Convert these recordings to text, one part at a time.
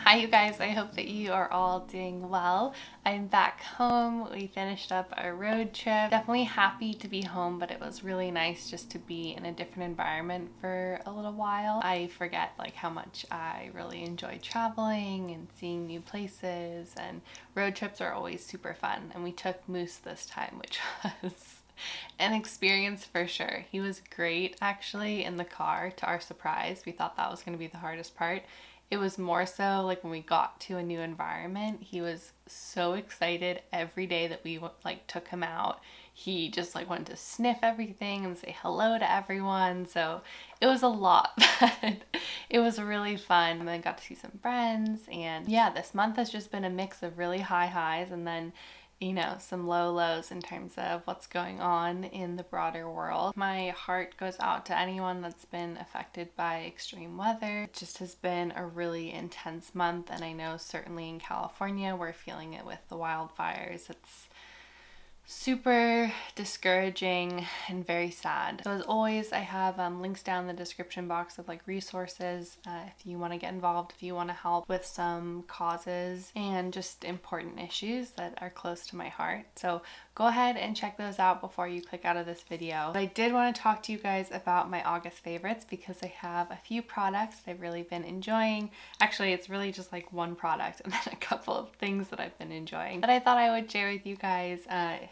Hi you guys, I hope that you are all doing well. I'm back home. We finished up our road trip. Definitely happy to be home, but it was really nice just to be in a different environment for a little while. I forget how much I really enjoy traveling and seeing new places, and road trips are always super fun. And we took Moose this time, which was an experience for sure. He was great actually in the car, to our surprise. We thought that was going to be the hardest part. It was more so when we got to a new environment, he was so excited every day that we took him out. He just wanted to sniff everything and say hello to everyone. So it was a lot, but it was really fun. And I got to see some friends, and yeah, this month has just been a mix of really high highs and then some low lows in terms of what's going on in the broader world. My heart goes out to anyone that's been affected by extreme weather. It just has been a really intense month, and I know certainly in California we're feeling it with the wildfires. It's super discouraging and very sad. So as always, I have links down in the description box of resources if you want to get involved, if you want to help with some causes and just important issues that are close to my heart. So go ahead and check those out before you click out of this video. But I did want to talk to you guys about my August favorites because I have a few products that I've really been enjoying. Actually, it's really just one product and then a couple of things that I've been enjoying that I thought I would share with you guys.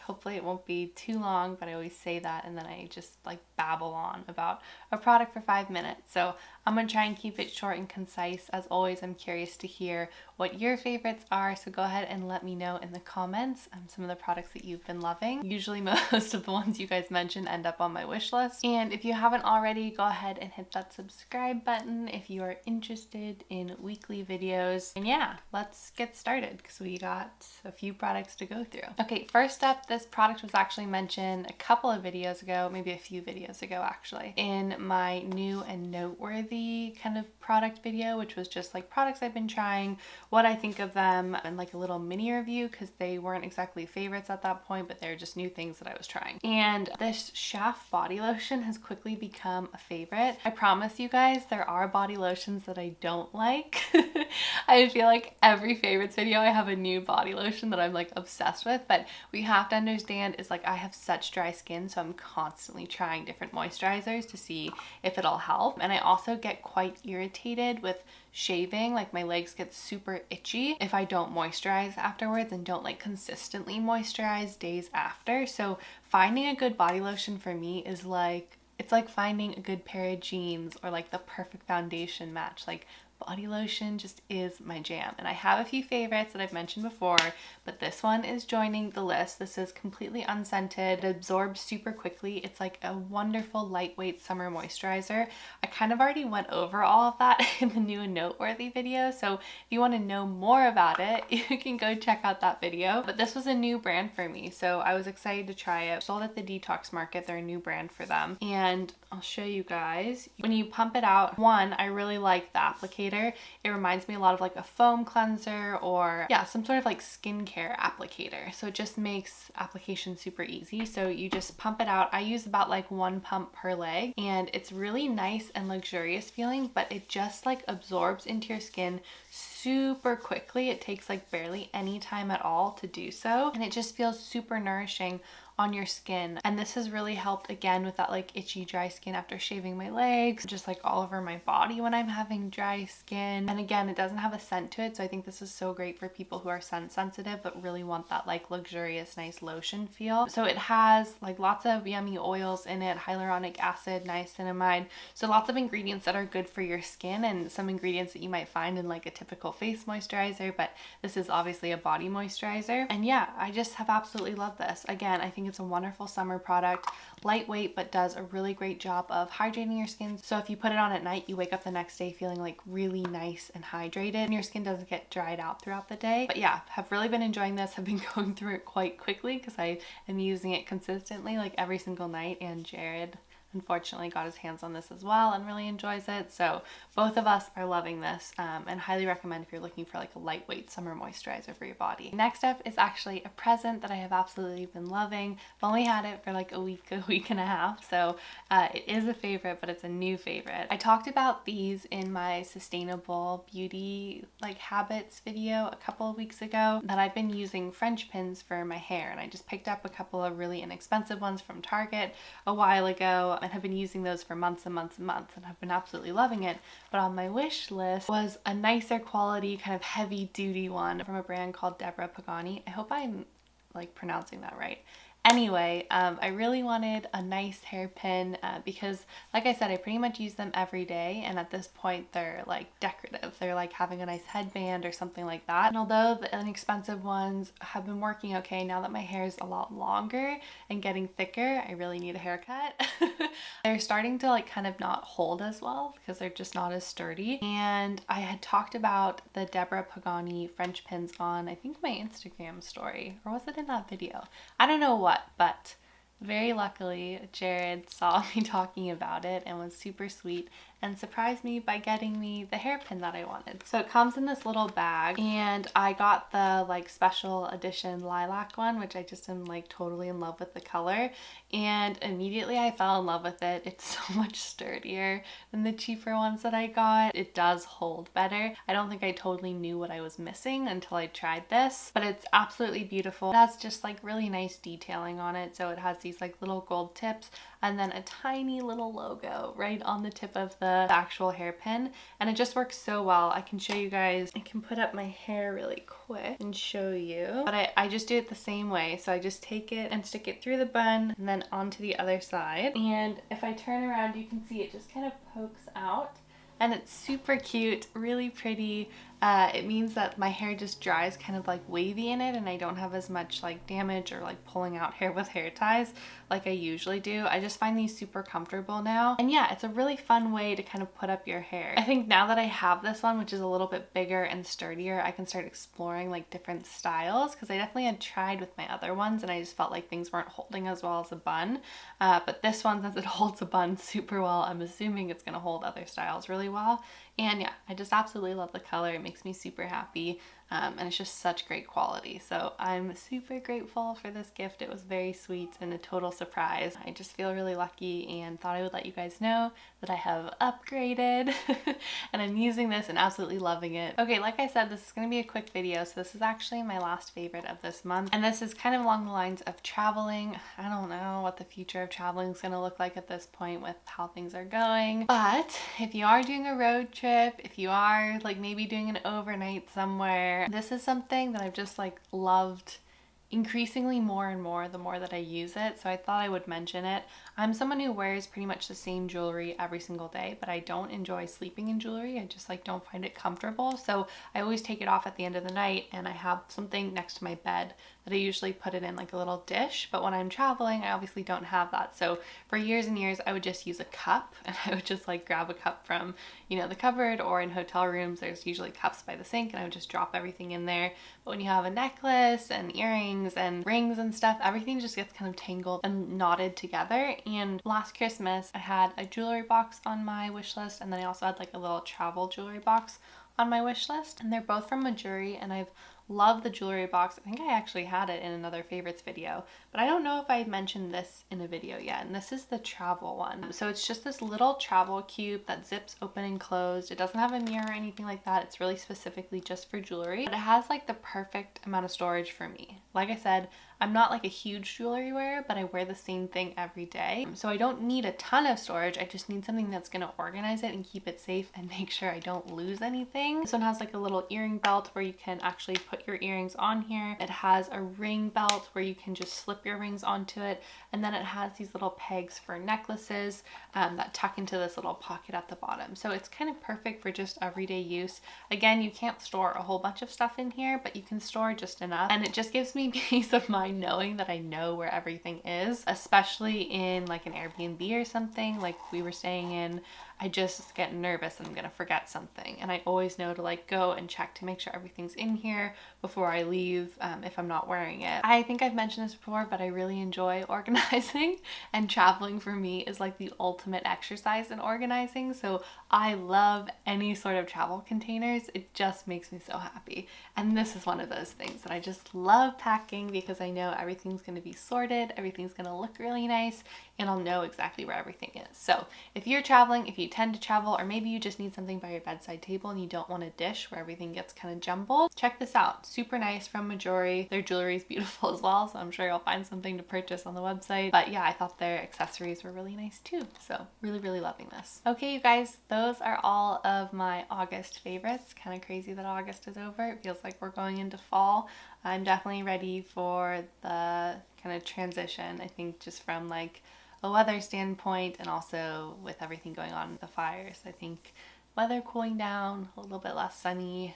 Hopefully it won't be too long, but I always say that and then I just babble on about a product for 5 minutes. So I'm going to try and keep it short and concise. As always, I'm curious to hear what your favorites are, so go ahead and let me know in the comments some of the products that you've been loving. Usually most of the ones you guys mentioned end up on my wish list. And if you haven't already, go ahead and hit that subscribe button if you are interested in weekly videos. And yeah, let's get started because we got a few products to go through. Okay, first up, this product was actually mentioned a couple of videos ago, maybe a few videos ago actually, in my new and noteworthy kind of product video, which was just products I've been trying, what I think of them, and a little mini review because they weren't exactly favorites at that point, but they're just new things that I was trying. And this Schaf body lotion has quickly become a favorite. I promise you guys, there are body lotions that I don't like. I feel like every favorites video I have a new body lotion that I'm obsessed with, but we have to understand is I have such dry skin, so I'm constantly trying different moisturizers to see if it'll help. And I also get quite irritated with shaving. My legs get super itchy if I don't moisturize afterwards and don't consistently moisturize days after. So finding a good body lotion for me is it's like finding a good pair of jeans or the perfect foundation match. Body lotion just is my jam. And I have a few favorites that I've mentioned before, but this one is joining the list. This is completely unscented. It absorbs super quickly. It's a wonderful lightweight summer moisturizer. I kind of already went over all of that in the new and noteworthy video, so if you want to know more about it, you can go check out that video. But this was a new brand for me, so I was excited to try it. Sold at the Detox Market. They're a new brand for them, and I'll show you guys. When you pump it out, one, I really like the applicator. It reminds me a lot of a foam cleanser or some sort of skincare applicator. So it just makes application super easy. So you just pump it out. I use about one pump per leg, and it's really nice and luxurious feeling, but it just absorbs into your skin super quickly. It takes barely any time at all to do so, and it just feels super nourishing on your skin. And this has really helped again with that itchy dry skin after shaving my legs, just all over my body when I'm having dry skin. And again, it doesn't have a scent to it, so I think this is so great for people who are scent sensitive but really want that luxurious nice lotion feel. So it has lots of yummy oils in it, hyaluronic acid, niacinamide, so lots of ingredients that are good for your skin and some ingredients that you might find in a typical face moisturizer, but this is obviously a body moisturizer. And yeah, I just have absolutely loved this. Again, I think it's a wonderful summer product, lightweight, but does a really great job of hydrating your skin. So if you put it on at night, you wake up the next day feeling really nice and hydrated, and your skin doesn't get dried out throughout the day. But yeah, have really been enjoying this. Have been going through it quite quickly because I am using it consistently every single night, and Jared, unfortunately got his hands on this as well and really enjoys it. So both of us are loving this, and highly recommend if you're looking for like a lightweight summer moisturizer for your body. Next up is actually a present that I have absolutely been loving. I've only had it for like a week and a half, so it is a favorite, but it's a new favorite. I talked about these in my sustainable beauty like habits video a couple of weeks ago, that I've been using French pins for my hair, and I just picked up a couple of really inexpensive ones from Target a while ago and have been using those for months and months and months, and have been absolutely loving it. But on my wish list was a nicer quality, kind of heavy duty one from a brand called Debrah Pagani. I hope I'm like pronouncing that right. Anyway, I really wanted a nice hairpin because, like I said, I pretty much use them every day, and at this point they're like decorative. They're like having a nice headband or something like that. And although the inexpensive ones have been working okay, now that my hair is a lot longer and getting thicker, I really need a haircut. They're starting to like kind of not hold as well because they're just not as sturdy. And I had talked about the Debrah Pagani French pins on, I think, my Instagram story, or was it in that video? I don't know what, but very luckily Jared saw me talking about it and was super sweet and surprised me by getting me the hairpin that I wanted. So it comes in this little bag, and I got the like special edition lilac one, which I just am like totally in love with the color, and immediately I fell in love with it. It's so much sturdier than the cheaper ones that I got. It does hold better. I don't think I totally knew what I was missing until I tried this, but it's absolutely beautiful. It has just like really nice detailing on it. So it has these like little gold tips and then a tiny little logo right on the tip of the actual hairpin, and it just works so well. I can show you guys. I can put up my hair really quick and show you, but I just do it the same way. So I just take it and stick it through the bun and then onto the other side, and if I turn around you can see it just kind of pokes out, and it's super cute, really pretty. It means that my hair just dries kind of like wavy in it, and I don't have as much like damage or like pulling out hair with hair ties like I usually do. I just find these super comfortable now, and yeah, it's a really fun way to kind of put up your hair. I think now that I have this one, which is a little bit bigger and sturdier, I can start exploring like different styles, because I definitely had tried with my other ones and I just felt like things weren't holding as well as a bun, but this one, since it holds a bun super well, I'm assuming it's gonna hold other styles really well. And yeah, I just absolutely love the color. It makes me super happy, and it's just such great quality. So I'm super grateful for this gift. It was very sweet and a total surprise. I just feel really lucky and thought I would let you guys know that I have upgraded and I'm using this and absolutely loving it. Okay, like I said, this is going to be a quick video, so this is actually my last favorite of this month, and this is kind of along the lines of traveling. I don't know what the future of traveling is going to look like at this point with how things are going, but if you are doing a road trip, if you are like maybe doing an overnight somewhere, this is something that I've just like loved increasingly more and more the more that I use it, so I thought I would mention it. I'm someone who wears pretty much the same jewelry every single day, but I don't enjoy sleeping in jewelry. I just like don't find it comfortable, so I always take it off at the end of the night, and I have something next to my bed that I usually put it in like a little dish, but when I'm traveling I obviously don't have that. So for years and years I would just use a cup, and I would just like grab a cup from, you know, the cupboard, or in hotel rooms there's usually cups by the sink, and I would just drop everything in there. But when you have a necklace and earrings and rings and stuff, everything just gets kind of tangled and knotted together. And last Christmas I had a jewelry box on my wish list, and then I also had like a little travel jewelry box on my wish list, and they're both from Mejuri, and I've loved the jewelry box. I think I actually had it in another favorites video, but I don't know if I mentioned this in a video yet, and this is the travel one. So it's just this little travel cube that zips open and closed. It doesn't have a mirror or anything like that. It's really specifically just for jewelry, but it has like the perfect amount of storage for me. Like I said, I'm not like a huge jewelry wearer, but I wear the same thing every day. So I don't need a ton of storage. I just need something that's gonna organize it and keep it safe and make sure I don't lose anything. This one has like a little earring belt where you can actually put your earrings on here. It has a ring belt where you can just slip your rings onto it. And then it has these little pegs for necklaces that tuck into this little pocket at the bottom. So it's kind of perfect for just everyday use. Again, you can't store a whole bunch of stuff in here, but you can store just enough. And it just gives me peace of mind knowing that I know where everything is, especially in like an Airbnb or something like we were staying in. I just get nervous and I'm gonna forget something. And I always know to like go and check to make sure everything's in here before I leave if I'm not wearing it. I think I've mentioned this before, but I really enjoy organizing, and traveling for me is like the ultimate exercise in organizing. So I love any sort of travel containers. It just makes me so happy. And this is one of those things that I just love packing because I know everything's going to be sorted, everything's going to look really nice, and I'll know exactly where everything is. So if you're traveling, if you tend to travel, or maybe you just need something by your bedside table and you don't want a dish where everything gets kind of jumbled, check this out. Super nice from Mejuri. Their jewelry is beautiful as well, so I'm sure you'll find something to purchase on the website. But yeah, I thought their accessories were really nice too. So really, really loving this. Okay, you guys, those are all of my August favorites. Kind of crazy that August is over. It feels like we're going into fall. I'm definitely ready for the kind of transition, I think, just from like a weather standpoint and also with everything going on with the fires. I think weather cooling down, a little bit less sunny,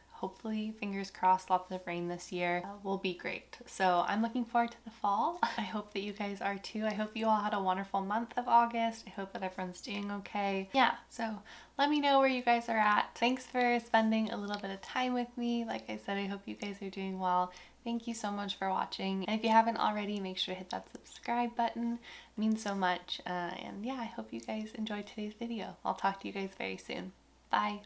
hopefully, fingers crossed, lots of rain this year will be great. So I'm looking forward to the fall. I hope that you guys are too. I hope you all had a wonderful month of August. I hope that everyone's doing okay. Yeah, so let me know where you guys are at. Thanks for spending a little bit of time with me. Like I said, I hope you guys are doing well. Thank you so much for watching. And if you haven't already, make sure to hit that subscribe button. It means so much. And yeah, I hope you guys enjoyed today's video. I'll talk to you guys very soon. Bye.